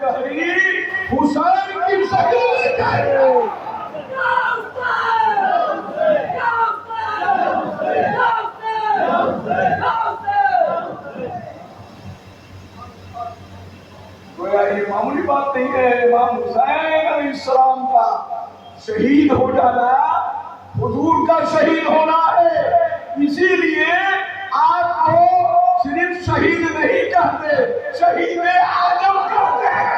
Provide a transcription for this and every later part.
کہی حسین کی شہید گویا یہ معمولی بات نہیں ہے. امام حسین علیہ السلام کا شہید ہو جانا حضور کا شہید ہونا ہے. اسی لیے آپ کو صرف شہید نہیں کہتے, شہید اعظم کہتے ہیں.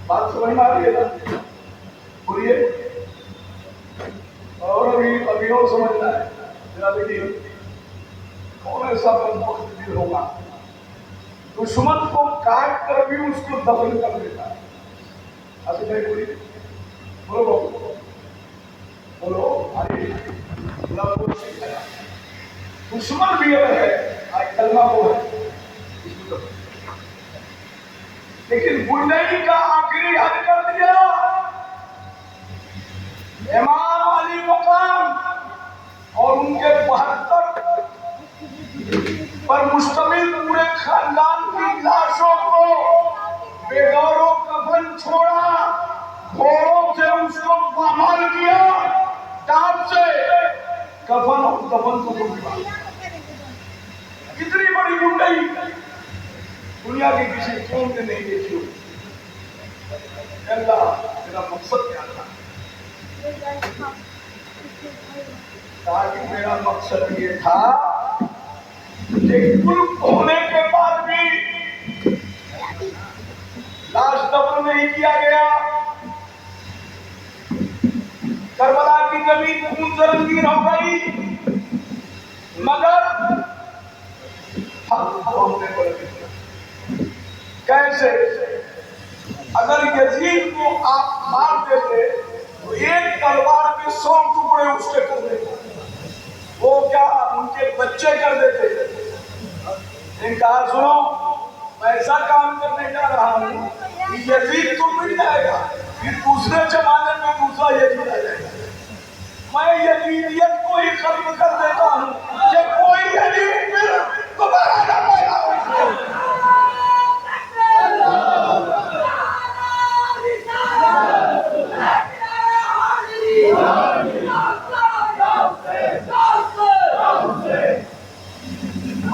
بات سمجھ میں آ رہی ہے نا؟ بولیے. اور ابھی اور سمجھنا ہے. ذرا دیکھیے کون ایسا مقتدر ہوگا دشمن کو کاٹ کر بھی اس کو دفن کر دیتا ہے. ایسے نہیں بولی بولو بولو ارے دشمن بھی اگر ہے آج کلمہ وہ ہے لیکن گنڈائی کا آخری حد کر دیا. امام علی مقام اور ان کے 72 پر مشتمل پورے خاندان کی لاشوں کو بغیر و کفن چھوڑا, گھوڑوں سے اس کو پامال کیا, ٹاپ سے کفن اور دفن کو ڈوبا. کتنی بڑی گنڈائی دنیا کی کسی قوم نے نہیں دیکھی ہوئی. اللہ میرا مقصد کیا تھا؟ میرا مقصد یہ تھا کہ ملک ہونے کے بعد بھی لاش دفن نہیں کیا گیا. کربلا کی زمین خون سے رنگین ہو گئی مگر کیسے؟ اگر یزید کو آپ مار دیتے تو ایک تلوار کے 100 ٹکڑے اس کے کر دیتے. وہ کیا ان کے بچے کر دیتے. ان کہا سنو میں ایسا کام کرنے جا رہا ہوں کہ یزید تو مل جائے گا, پھر دوسرے زمانے میں دوسرا یزید آ جائے گا. میں یزیدیت کو ہی ختم کر دیتا ہوں کہ کوئی یزید پھر دوبارہ نہ پیدا ہو.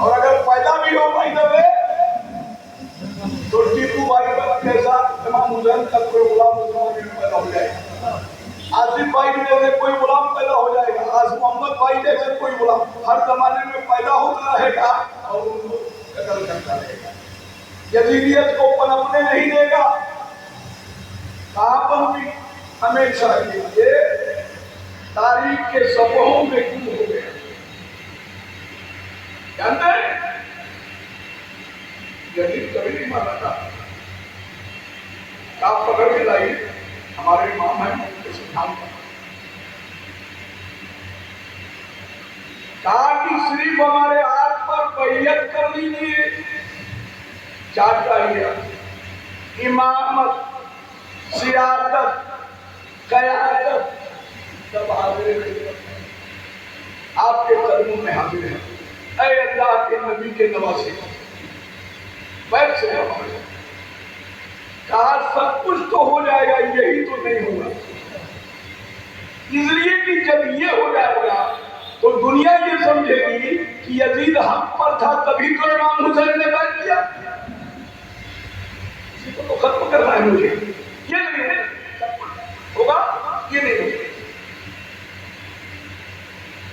اور اگر پیدا بھی ہو بھائی دبے تو ٹیپو بھائی کے ساتھ امام حسین کا کوئی غلام مسلمان پیدا ہو جائے گا. آصف بھائی جیسے کوئی غلام پیدا ہو جائے گا. آج محمد بھائی جیسے کوئی غلام ہر زمانے میں پیدا ہوتا رہے گا اور ان کو قتل کرتا رہے گا. یزیدیت کو پنپنے نہیں دے گا. کہاں پر بھی ہمیشہ یہ تاریخ کے صفحوں میں گم ہو گیا. جانتے ہیں یزید کبھی نہیں مانا تھا. آپ پکڑ کے لائیے ہمارے امام ہیں ان سے کام کرنا. کہا کہ صرف ہمارے ہاتھ پر بیعت کر لیجیے. کیا چاہیے؟ امامت, سیادت, قیادت سب حاضر ہیں آپ کے قدموں میں حاضر ہیں. اے اللہ کے نبی کے نواسے بیٹھ سے ہمارے کہا سب کچھ تو ہو جائے گا, یہی تو نہیں ہوگا. اس لیے کہ جب یہ ہو جائے گا تو دنیا یہ سمجھے گی کہ یزید حق پر تھا تبھی تو امام حسین نے بیعت کیا. اسی کو تو ختم کرنا ہے مجھے. یہ نہیں ہوگا, یہ نہیں ہوگا.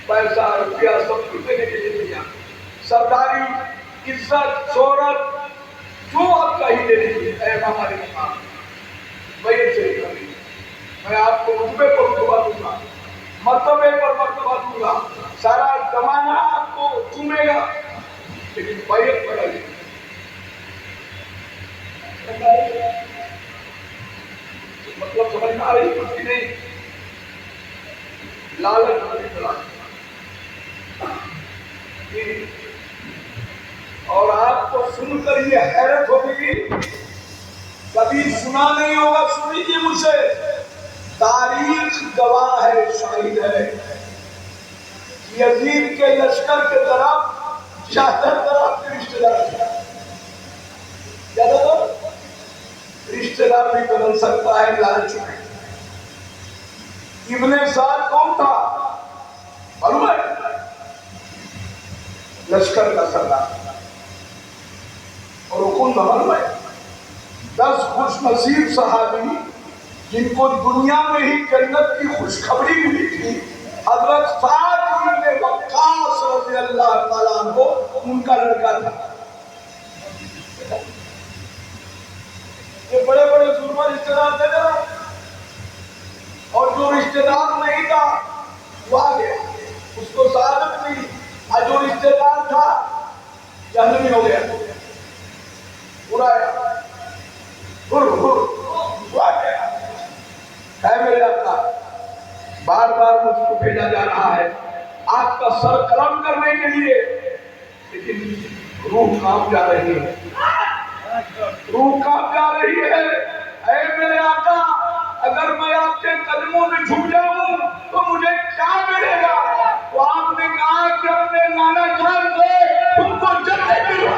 پیسہ روپیہ سب کچھ دینے کے لیے تیار. سرداری, عزت, شہرت جو آپ چاہیے دے دیجیے. اے ہمارے امام بیعت سے کریں. میں آپ کو رتبے پر رتبہ دوں گا, مرتبے پر مرتبہ دوں گا, سارا زمانہ آپ کو چومے گا, لیکن بیعت پر آئیے. مطلب سمجھ میں آ رہی ہے نہیں؟ لالچ اور آپ کو سن کر یہ حیرت ہوگی کبھی سنا نہیں ہوگا، سنیجیے مجھ سے، تاریخ گواہ ہے، شاہد ہے، یزید کے لشکر کے طرف زیادہ تر آپ کے رشتے دار تھے، زیادہ تر رشتے دار بھی بدل سکتا ہے لالچ میں۔ ابن سعد کون تھا معلوم ہے؟ لشکر کا سردار، اور وہ کون تھا معلوم ہے؟ 10 خوش نصیب صحابی جن کو دنیا میں ہی جنت کی خوشخبری ملی تھی، حضرت سعد بن وقاص رضی اللہ تعالیٰ عنہ ان کا لڑکا تھا۔ یہ بڑے بڑے ظلم رشتے دار تھے نا، اور جو رشتے دار نہیں تھا وہ آ گیا، اس کو سعادت ملی، اور جو رشتے دار تھا جہنمی ہو گیا، پورا ہے میرے آقا، بار بار مجھ کو بھیجا جا رہا ہے آپ کا سر قلم کرنے کے لیے، لیکن روح کام جا رہی ہے، روح کام جا رہی ہے۔ اے میرے آقا، اگر میں آپ کے قدموں میں جھک جاؤں تو مجھے کیا ملے گا؟ تو آپ نے کہا کہ اپنے نانا جان سے تم کو جنت ملے۔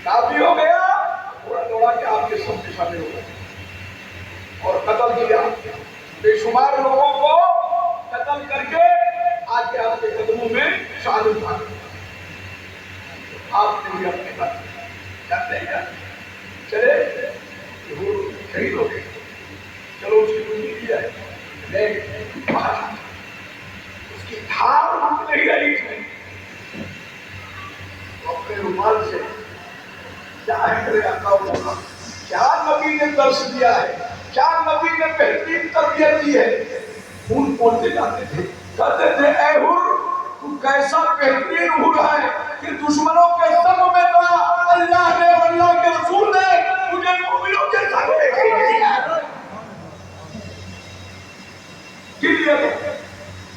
کافی ہو گیا، تھوڑا تھوڑا کہ آپ کے سب کے شامل ہو گئے اور قتل کیا، بے شمار لوگوں کو قتل کر کے آج کے آپ کے قدموں میں شہادت پا گئے۔ آپ نے بھی اپنے قدم جانتے ہیں، چلے شہید ہو گئے، چلو اس کی پوری کی جائے، لیکن اس کی دھار رک نہیں رہی تھی، اپنے رومال سے کیا ہے میرے آقا ہوگا، کیا نبی نے درس دیا ہے، کیا نبی نے بہترین تربیت دی ہے۔ خون بولتے جاتے تھے، کہتے تھے اے حر تو کیسا بہترین حر ہے کہ دشمنوں کے سب